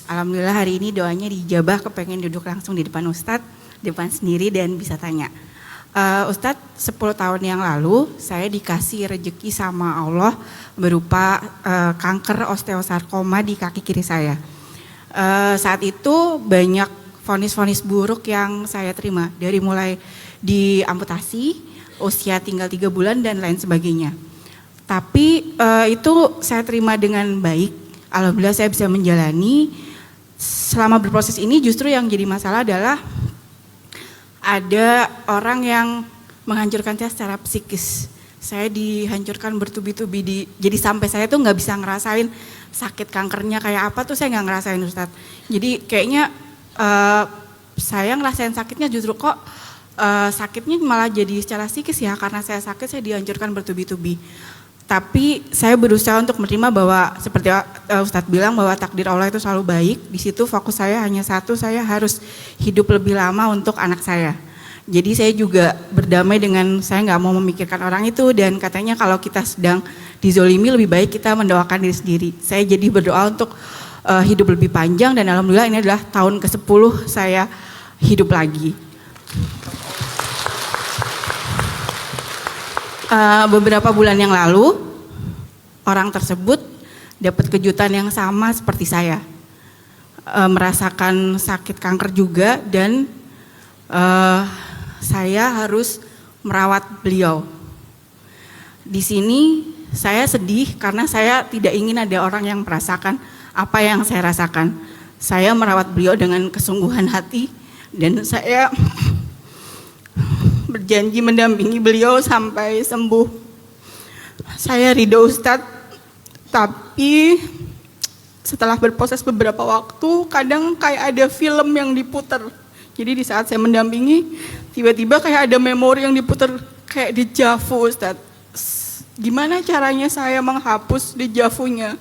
Alhamdulillah hari ini doanya dijabah, kepengen duduk langsung di depan Ustadz, di depan sendiri dan bisa tanya. Ustadz, 10 tahun yang lalu saya dikasih rejeki sama Allah berupa kanker osteosarkoma di kaki kiri saya. Saat itu banyak vonis-vonis buruk yang saya terima, dari mulai diamputasi, usia tinggal 3 bulan dan lain sebagainya. Tapi itu saya terima dengan baik. Alhamdulillah saya bisa menjalani. Selama berproses ini justru yang jadi masalah adalah ada orang yang menghancurkan saya secara psikis. Saya dihancurkan bertubi-tubi, jadi sampai saya tuh nggak bisa ngerasain sakit kankernya kayak apa tuh saya nggak ngerasain Ustadz. Jadi kayaknya saya ngerasain sakitnya justru kok sakitnya malah jadi secara psikis ya, karena saya sakit saya dihancurkan bertubi-tubi. Tapi saya berusaha untuk menerima bahwa seperti Ustadz bilang bahwa takdir Allah itu selalu baik. Di situ fokus saya hanya satu, saya harus hidup lebih lama untuk anak saya. Jadi saya juga berdamai dengan saya nggak mau memikirkan orang itu, dan katanya kalau kita sedang dizolimi lebih baik kita mendoakan diri sendiri. Saya jadi berdoa untuk hidup lebih panjang, dan alhamdulillah ini adalah tahun ke-10 saya hidup lagi. Beberapa bulan yang lalu orang tersebut dapat kejutan yang sama seperti saya, merasakan sakit kanker juga, dan saya harus merawat beliau. Di sini saya sedih karena saya tidak ingin ada orang yang merasakan apa yang saya rasakan. Saya merawat beliau dengan kesungguhan hati dan saya berjanji mendampingi beliau sampai sembuh. Saya ridho Ustadz, tapi setelah berproses beberapa waktu kadang kayak ada film yang diputar. Jadi di saat saya mendampingi tiba-tiba kayak ada memori yang diputar, kayak dejavu Ustadz. Gimana caranya saya menghapus dejavunya?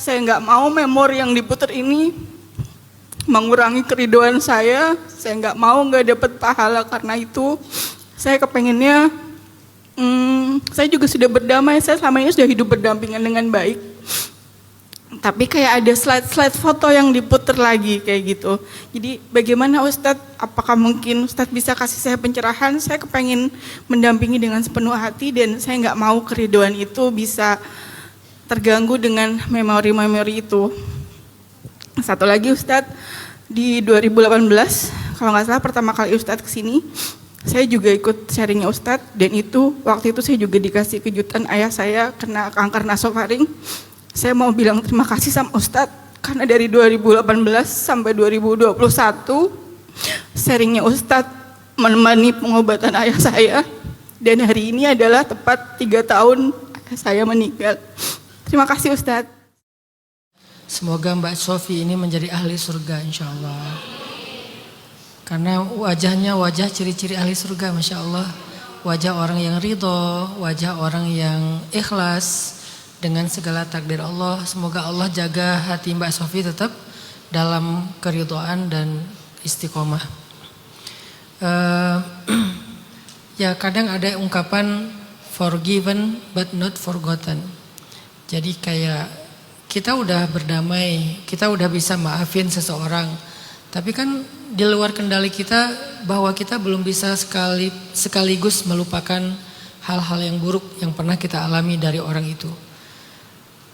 Saya nggak mau memori yang diputar ini mengurangi keridoan saya nggak mau nggak dapat pahala karena itu. Saya kepengennya, saya juga sudah berdamai, saya selama ini sudah hidup berdampingan dengan baik. Tapi kayak ada slide-slide foto yang diputar lagi kayak gitu. Jadi bagaimana Ustadz, apakah mungkin Ustadz bisa kasih saya pencerahan? Saya kepengen mendampingi dengan sepenuh hati dan saya nggak mau keriduan itu bisa terganggu dengan memori-memori itu. Satu lagi Ustadz, di 2018, kalau nggak salah pertama kali Ustadz kesini, saya juga ikut sharingnya Ustadz, dan itu waktu itu saya juga dikasih kejutan ayah saya kena kanker nasofaring. Saya mau bilang terima kasih sama Ustadz karena dari 2018 sampai 2021 sharingnya Ustadz menemani pengobatan ayah saya, dan hari ini adalah tepat 3 tahun ayah saya meninggal. Terima kasih Ustadz. Semoga Mbak Sofi ini menjadi ahli surga insya Allah. Karena wajahnya wajah ciri-ciri ahli surga, Masya Allah. Wajah orang yang ridho, wajah orang yang ikhlas dengan segala takdir Allah. Semoga Allah jaga hati Mbak Sofi tetap dalam keridhaan dan istiqomah. Ya kadang ada ungkapan forgiven but not forgotten. Jadi kayak kita udah berdamai, kita udah bisa maafin seseorang, tapi kan di luar kendali kita bahwa kita belum bisa sekaligus melupakan hal-hal yang buruk yang pernah kita alami dari orang itu.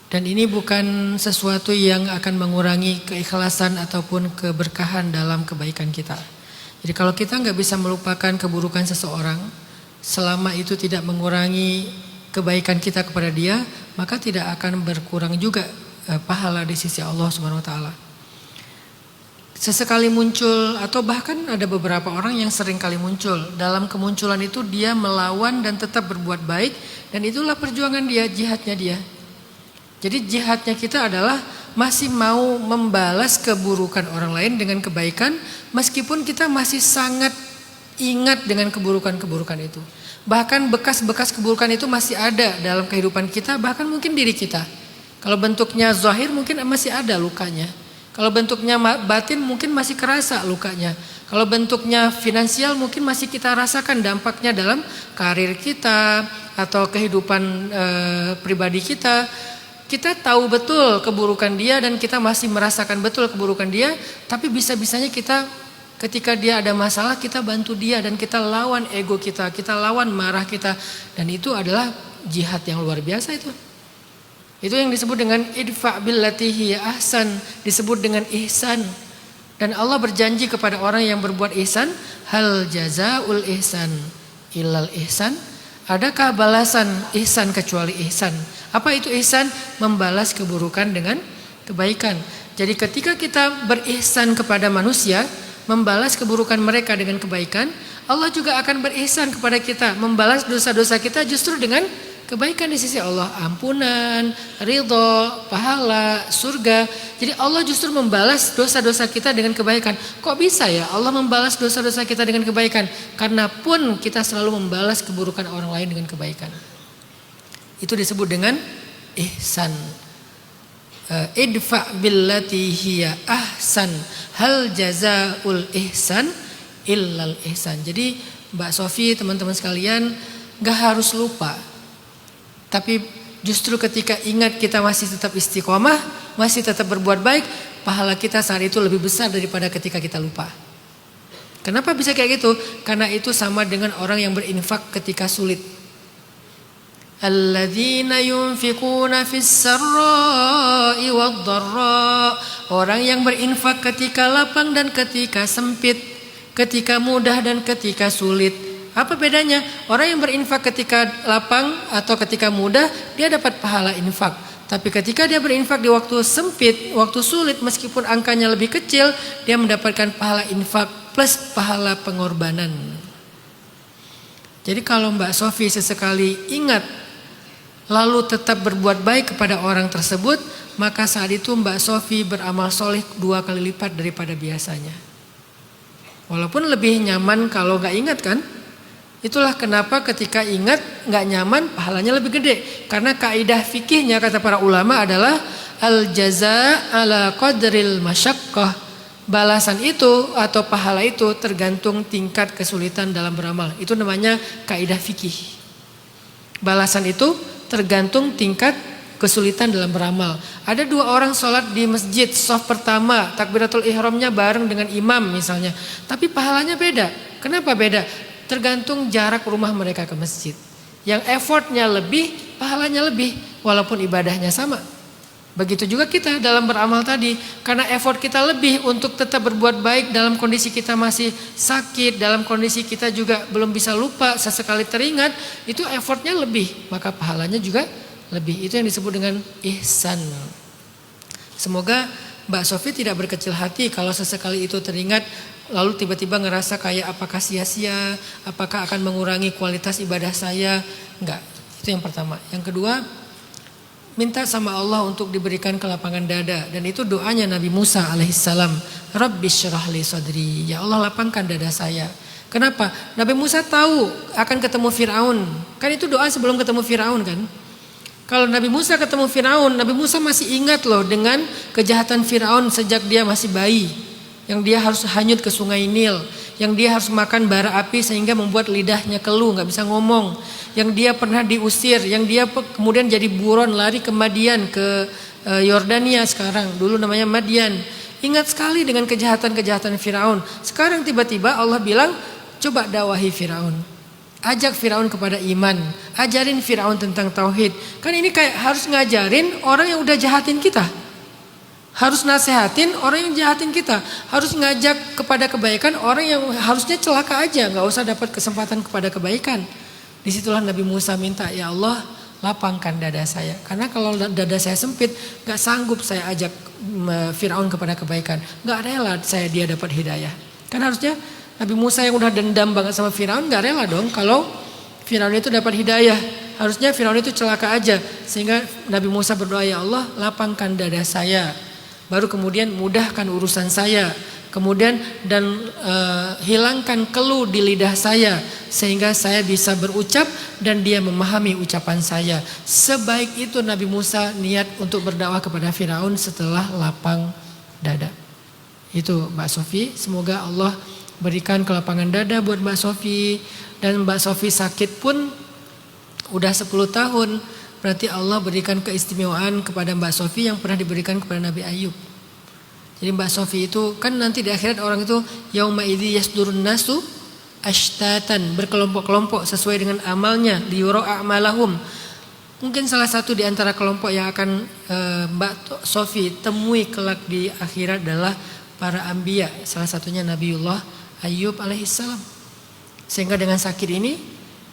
Dan ini bukan sesuatu yang akan mengurangi keikhlasan ataupun keberkahan dalam kebaikan kita. Jadi kalau kita nggak bisa melupakan keburukan seseorang, selama itu tidak mengurangi kebaikan kita kepada dia, maka tidak akan berkurang juga pahala di sisi Allah Subhanahu wa taala. Sesekali muncul atau bahkan ada beberapa orang yang sering kali muncul. Dalam kemunculan itu dia melawan dan tetap berbuat baik, dan itulah perjuangan dia, jihadnya dia. Jadi jihadnya kita adalah masih mau membalas keburukan orang lain dengan kebaikan, meskipun kita masih sangat ingat dengan keburukan-keburukan itu. Bahkan bekas-bekas keburukan itu masih ada dalam kehidupan kita, bahkan mungkin diri kita. Kalau bentuknya zahir mungkin masih ada lukanya. Kalau bentuknya batin mungkin masih kerasa lukanya. Kalau bentuknya finansial mungkin masih kita rasakan dampaknya dalam karir kita atau kehidupan pribadi kita. kita tahu betul keburukan dia dan kita masih merasakan betul keburukan dia, tapi bisa-bisanya kita ketika dia ada masalah kita bantu dia dan kita lawan ego kita lawan marah kita, dan itu adalah jihad yang luar biasa itu. Itu yang disebut dengan idfa billati hiya ahsan, disebut dengan ihsan. Dan Allah berjanji kepada orang yang berbuat ihsan, hal jazaul ihsan illal ihsan. Adakah balasan ihsan kecuali ihsan? Apa itu ihsan? Membalas keburukan dengan kebaikan. Jadi ketika kita berihsan kepada manusia, membalas keburukan mereka dengan kebaikan, Allah juga akan berihsan kepada kita, membalas dosa-dosa kita justru dengan kebaikan di sisi Allah. Ampunan, ridho, pahala, surga. Jadi Allah justru membalas dosa-dosa kita dengan kebaikan. Kok bisa ya Allah membalas dosa-dosa kita dengan kebaikan? Karena pun kita selalu membalas keburukan orang lain dengan kebaikan. Itu disebut dengan ihsan. Idfa billati hiya ahsan, hal jazaul ihsan illal ihsan. Jadi Mbak Sofi, teman-teman sekalian, gak harus lupa. Tapi justru ketika ingat kita masih tetap istiqomah, masih tetap berbuat baik, pahala kita saat itu lebih besar daripada ketika kita lupa. Kenapa bisa kayak gitu? Karena itu sama dengan orang yang berinfak ketika sulit. Alladzina yunfikuna fis sarra'i wad-dharra. Orang yang berinfak ketika lapang dan ketika sempit, ketika mudah dan ketika sulit. Apa bedanya? Orang yang berinfak ketika lapang atau ketika mudah, dia dapat pahala infak. Tapi ketika dia berinfak di waktu sempit, waktu sulit, meskipun angkanya lebih kecil, dia mendapatkan pahala infak plus pahala pengorbanan. Jadi kalau Mbak Sofi sesekali ingat lalu tetap berbuat baik kepada orang tersebut, maka saat itu Mbak Sofi beramal soleh 2 kali lipat daripada biasanya. Walaupun lebih nyaman kalau gak ingat kan. Itulah kenapa ketika ingat gak nyaman pahalanya lebih gede. Karena kaidah fikihnya kata para ulama adalah al jaza ala qadril masyaqqah. Balasan itu atau pahala itu tergantung tingkat kesulitan dalam beramal. Itu namanya kaidah fikih. Balasan itu tergantung tingkat kesulitan dalam beramal. Ada 2 orang sholat di masjid, shaf pertama, takbiratul ihramnya bareng dengan imam misalnya. Tapi pahalanya beda. Kenapa beda? Tergantung jarak rumah mereka ke masjid. Yang effortnya lebih, pahalanya lebih, walaupun ibadahnya sama. Begitu juga kita dalam beramal tadi. Karena effort kita lebih untuk tetap berbuat baik dalam kondisi kita masih sakit, dalam kondisi kita juga belum bisa lupa, sesekali teringat, itu effortnya lebih, maka pahalanya juga lebih. Itu yang disebut dengan ihsan. Semoga Mbak Sofi tidak berkecil hati kalau sesekali itu teringat, lalu tiba-tiba ngerasa kayak apakah sia-sia, apakah akan mengurangi kualitas ibadah saya. Enggak, itu yang pertama. Yang kedua, minta sama Allah untuk diberikan kelapangan dada. Dan itu doanya Nabi Musa alaihissalam. Rabbi syrah li sadri. Ya Allah, lapangkan dada saya. Kenapa? Nabi Musa tahu akan ketemu Fir'aun. Kan itu doa sebelum ketemu Fir'aun kan. Kalau Nabi Musa ketemu Fir'aun, Nabi Musa masih ingat loh dengan kejahatan Fir'aun sejak dia masih bayi. Yang dia harus hanyut ke sungai Nil. Yang dia harus makan bara api sehingga membuat lidahnya keluh, gak bisa ngomong. Yang dia pernah diusir, yang dia kemudian jadi buron lari ke Madian, ke Yordania sekarang, dulu namanya Madian. Ingat sekali dengan kejahatan-kejahatan Firaun. Sekarang tiba-tiba Allah bilang, coba dakwahi Firaun. Ajak Firaun kepada iman, ajarin Firaun tentang tauhid. Kan ini kayak harus ngajarin orang yang udah jahatin kita. Harus nasehatin orang yang jahatin kita. Harus ngajak kepada kebaikan orang yang harusnya celaka aja, gak usah dapat kesempatan kepada kebaikan. Disitulah Nabi Musa minta, ya Allah lapangkan dada saya. Karena kalau dada saya sempit, gak sanggup saya ajak Fir'aun kepada kebaikan. Gak rela dia dapat hidayah. Kan harusnya Nabi Musa yang udah dendam banget sama Fir'aun gak rela dong kalau Fir'aun itu dapat hidayah. Harusnya Fir'aun itu celaka aja. Sehingga Nabi Musa berdoa, ya Allah lapangkan dada saya. Baru kemudian mudahkan urusan saya. Kemudian hilangkan keluh di lidah saya sehingga saya bisa berucap dan dia memahami ucapan saya. Sebaik itu Nabi Musa niat untuk berdakwah kepada Firaun setelah lapang dada. Itu Mbak Sofi, semoga Allah berikan kelapangan dada buat Mbak Sofi. Dan Mbak Sofi sakit pun udah 10 tahun berarti Allah berikan keistimewaan kepada Mbak Sofi yang pernah diberikan kepada Nabi Ayub. Jadi Mbak Sofi itu kan nanti di akhirat orang itu yauma idzi yasdurun nasu ashtatan, berkelompok-kelompok sesuai dengan amalnya, liyura a'malahum. Mungkin salah satu di antara kelompok yang akan Mbak Sofi temui kelak di akhirat adalah para anbiya, salah satunya Nabiullah Ayub alaihissalam. Sehingga dengan sakit ini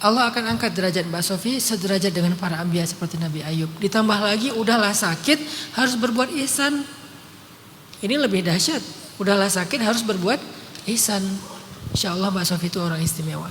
Allah akan angkat derajat Mbak Sofi sederajat dengan para anbiya seperti Nabi Ayub. Ditambah lagi udahlah sakit harus berbuat ihsan. Ini lebih dahsyat. Udahlah sakit harus berbuat ihsan. Insyaallah Mbak Sofi itu orang istimewa.